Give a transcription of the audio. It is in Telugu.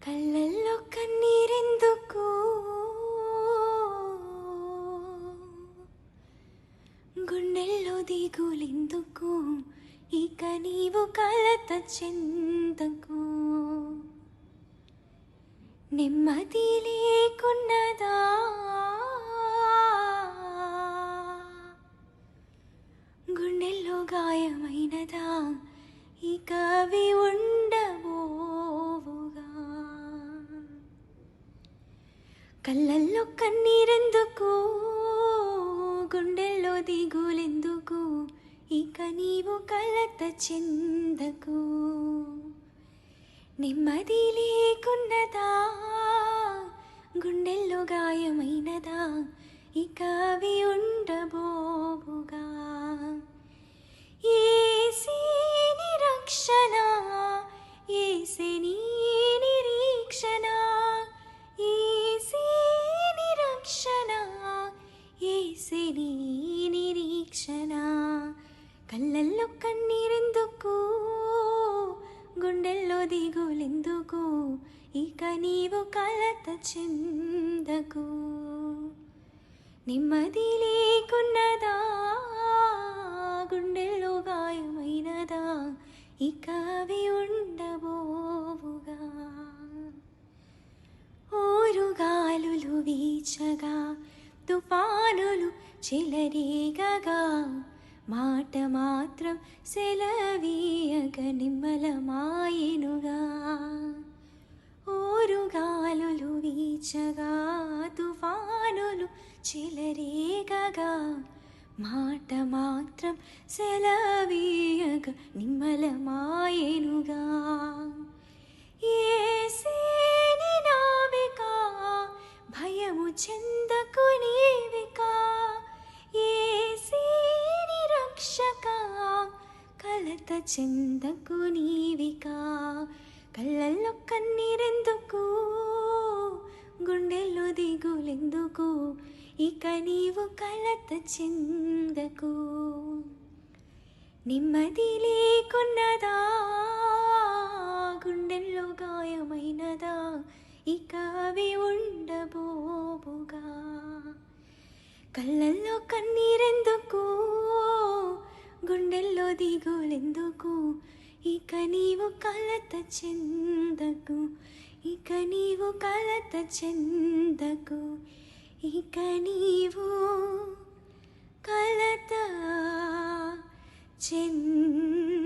కళ్ళల్లో కన్నీరెందుకు, గుండెల్లో దిగులెందుకు, ఇక నీవు కలత చెందకు. నెమ్మది లేకున్నదా, గుండెల్లో గాయమైనదా, ఇక అవి ఉండబోవుగా. కళ్ళల్లో కన్నీరెందుకు, గుండెల్లో దిగులెందుకు, ఇక నీవు కలత చెందకు. నెమ్మది లేకున్నదా, గుండెల్లో గాయమైనదా, ఇక అవి ఉండబోవుగా. యేసే నీ రక్షణ, యేసే నీ నిరీక్షణ, యేసే నీ రక్షణ, యేసే నీ నిరీక్షణ. కళ్ళల్లో కన్నీరెందుకు, గుండెల్లో దిగులెందుకు, ఇక నీవు కలత చెందకు. నెమ్మది లేకున్నదా, గుండెల్లో గాయమైనదా, ఇక అవి ఉండబోవుగా. ఓరుగాలులు వీచగా, తుఫానులు చెలరేగగా, మాట మాత్రం సెలవీయక నిమ్మలమాయెనుగా. ఓరుగాలులు వీచగా, తుఫానులు చెలరేగగా, మాట మాత్రం సెలవీయక నిమ్మలమాయెనుగా. యేసే నీ నావిక, భయము చెందకు నీవిక. యేసే నీ రక్షక, కలత చెందకు నీవిక. కళ్ళల్లో కన్నీరెందుకు, గుండెల్లో దిగులెందుకు, ఇక నీవు కలత చెందకు. నెమ్మది లేకున్నదా, గుండెల్లో గాయమైనదా, ఇక అవి ఉండబోవుగా. కళ్ళల్లో కన్నీరెందుకు, గుండెల్లో దిగులెందుకు, ఇక నీవు కలత చెందకు, ఇక నీవు కలత చెందకు, ఇక నీవు కలత చెందకు.